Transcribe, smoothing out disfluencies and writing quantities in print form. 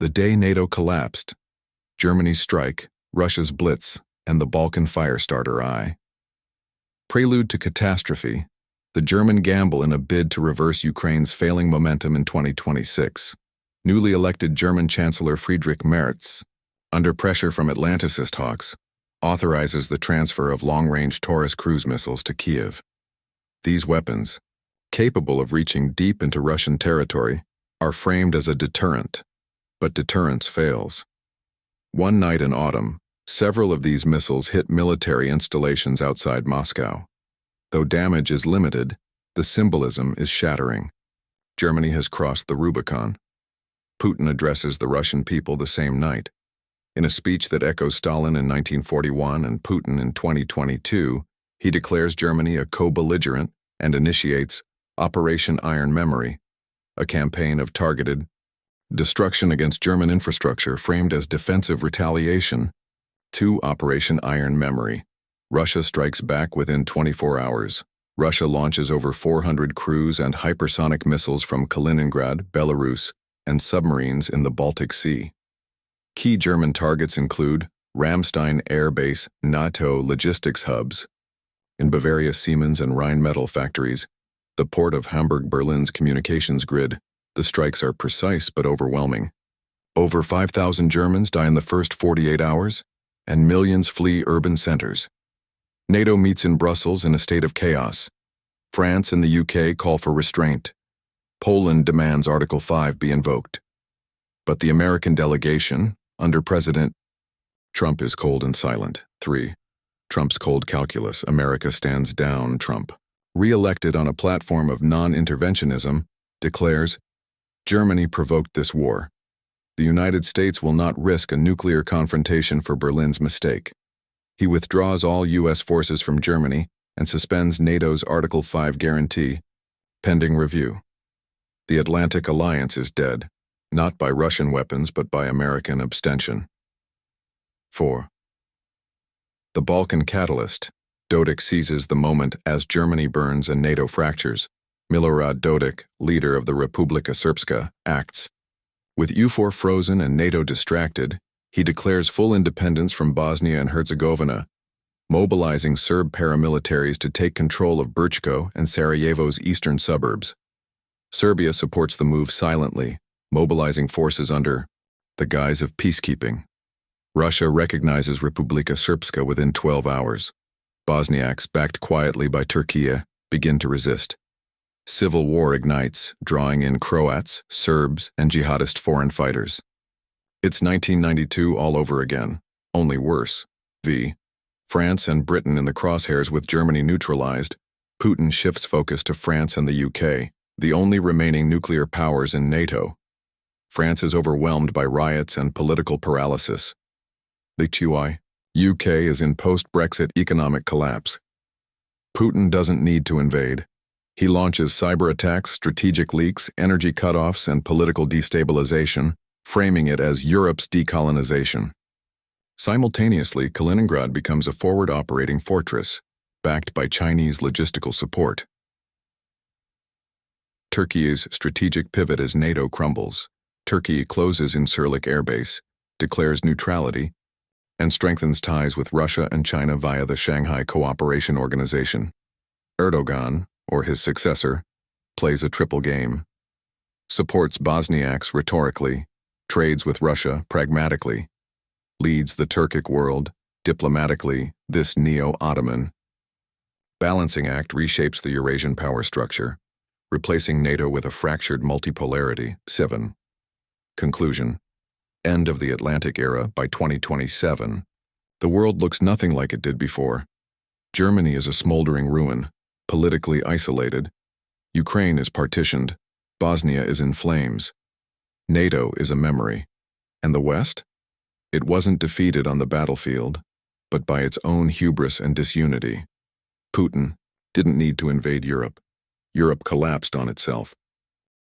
The day NATO collapsed. Germany's strike, Russia's Blitz, and the Balkan Firestarter I. Prelude to catastrophe, the German gamble in a bid to reverse Ukraine's failing momentum in 2026. Newly elected German Chancellor Friedrich Merz, under pressure from Atlanticist hawks, authorizes the transfer of long-range Taurus cruise missiles to Kyiv. These weapons, capable of reaching deep into Russian territory, are framed as a deterrent, but deterrence fails. One night in autumn, several of these missiles hit military installations outside Moscow. Though damage is limited, the symbolism is shattering. Germany has crossed the Rubicon. Putin addresses the Russian people the same night. In a speech that echoes Stalin in 1941 and Putin in 2022, he declares Germany a co-belligerent and initiates Operation Iron Memory, a campaign of targeted destruction against German infrastructure framed as defensive retaliation. 2. Operation Iron Memory. Russia strikes back within 24 hours. Russia launches over 400 cruise and hypersonic missiles from Kaliningrad, Belarus, and submarines in the Baltic Sea. Key German targets include Ramstein Air Base, NATO logistics hubs. In Bavaria Siemens and Rheinmetall factories, the port of Hamburg Berlin's communications grid, the strikes are precise but overwhelming. Over 5,000 Germans die in the first 48 hours, and millions flee urban centers. NATO meets in Brussels in a state of chaos. France and the UK call for restraint. Poland demands Article 5 be invoked. But the American delegation, under President Trump, is cold and silent. 3. Trump's cold calculus. America stands down. Trump, re-elected on a platform of non-interventionism, declares, Germany provoked this war. The United States will not risk a nuclear confrontation for Berlin's mistake. He withdraws all U.S. forces from Germany and suspends NATO's Article 5 guarantee, pending review. The Atlantic Alliance is dead, not by Russian weapons but by American abstention. 4. The Balkan catalyst. Dodik seizes the moment as Germany burns and NATO fractures. Milorad Dodik, leader of the Republika Srpska, acts. With EUFOR frozen and NATO distracted, he declares full independence from Bosnia and Herzegovina, mobilizing Serb paramilitaries to take control of Brčko and Sarajevo's eastern suburbs. Serbia supports the move silently, mobilizing forces under the guise of peacekeeping. Russia recognizes Republika Srpska within 12 hours. Bosniaks, backed quietly by Turkey, begin to resist. Civil war ignites, drawing in Croats, Serbs, and jihadist foreign fighters. It's 1992 all over again, only worse. France and Britain in the crosshairs with Germany neutralized, Putin shifts focus to France and the UK, the only remaining nuclear powers in NATO. France is overwhelmed by riots and political paralysis. The UK is in post-Brexit economic collapse. Putin doesn't need to invade. He launches cyber attacks, strategic leaks, energy cutoffs, and political destabilization, framing it as Europe's decolonization. Simultaneously, Kaliningrad becomes a forward operating fortress, backed by Chinese logistical support. Turkey's strategic pivot as NATO crumbles. Turkey closes Incirlik Air Base, declares neutrality, and strengthens ties with Russia and China via the Shanghai Cooperation Organization. Erdogan, or his successor, plays a triple game. Supports Bosniaks rhetorically, trades with Russia pragmatically, leads the Turkic world diplomatically, this neo-Ottoman balancing act reshapes the Eurasian power structure, replacing NATO with a fractured multipolarity. 7. Conclusion. End of the Atlantic era by 2027. The world looks nothing like it did before. Germany is a smoldering ruin, politically isolated. Ukraine is partitioned. Bosnia is in flames. NATO is a memory. And the West? It wasn't defeated on the battlefield, but by its own hubris and disunity. Putin didn't need to invade Europe. Europe collapsed on itself.